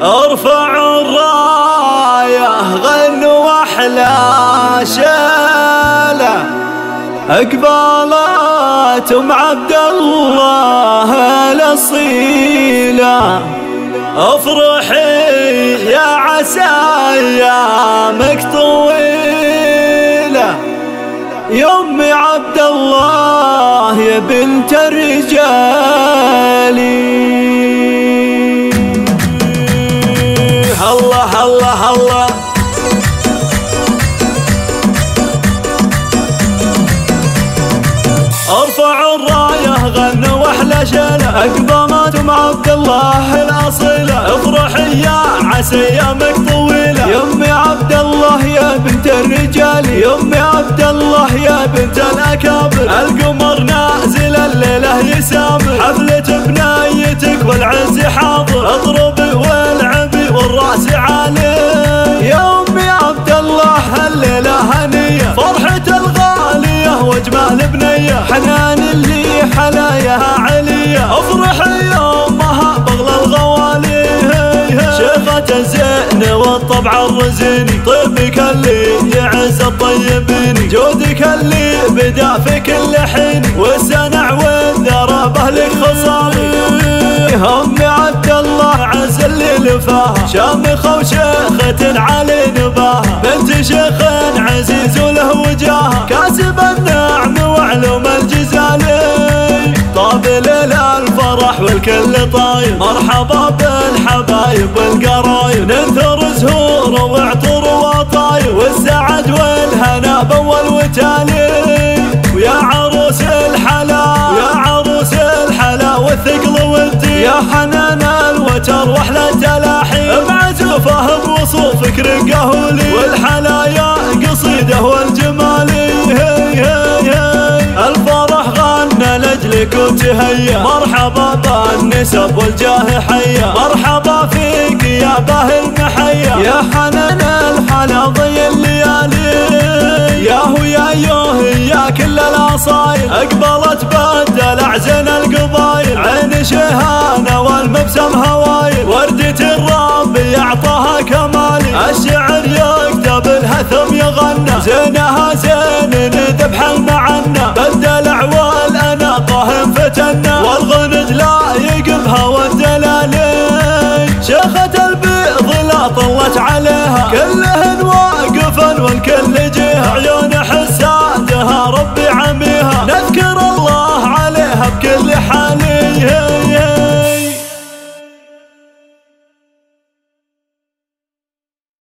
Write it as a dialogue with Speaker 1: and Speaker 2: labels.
Speaker 1: ارفع الراية غنوا أحلى شيلة، أقبلت أم عبد الله الأصيلة. افرحي يا عسى أيامك طويلة، يا أم عبد الله يا بنت الرجال. الله الله الله، ارفعوا الراية غنوا أحلى شيلة، أقبلت أم عبد الله الأصيلة. افرحي يا عسى أيامك طويلة، يا أم عبد الله يا بنت الرجال، يا أم عبد الله يا بنت الأكابر. القمر نازل الليلة يسامر، حفلة بنايتك والعز حاضر. اضربي والعبي والرأس عالي، يا أم عبد الله الليلة هنية. فرحة الغالية واجمال بنية، حنان اللي حلاياها علية. افرحي يا امها بغل الغوالي، شيخة الزين والطبع الرزيني. طيبك اللي يعز الطيبين، جودك اللي بدا في كل حين. والسنع والذرابة لك خصالي، أم عبد الله عز اللي لفاها. شامخة وشيخة علي نباها، بنت شيخ عزيز وله وجاها. كاسب النعم وعلوم الجزالي، طاب ليل الفرح والكل طايب. مرحبا بالحبايب والقرايب، ننثر زهور وعطر وطايب. والسعد والهنا بول وتالي، ويا عروس الحلا ويا عروس الحلا والثقل والدين. يا حنان الوتر واحلى التلاحين، بعزوفه بوصوفك رقهولي. والحلايا قصيده والجمالي، الفرح غنى لاجلك وتهيا. مرحبا بالنسب والجاه حيا، مرحبا فيك يا باهي المحيا. يا حنان الحلا ضي الليالي، ياهو يا يوه يا كل الاصايل. اقبلت بدل اعزن القبايل، عين شهانه والمبسم هوايل. وردة الرب يعطاها كمالي، الشعر يكتب الهثم يغنى. زينها زين ذبح المعاني،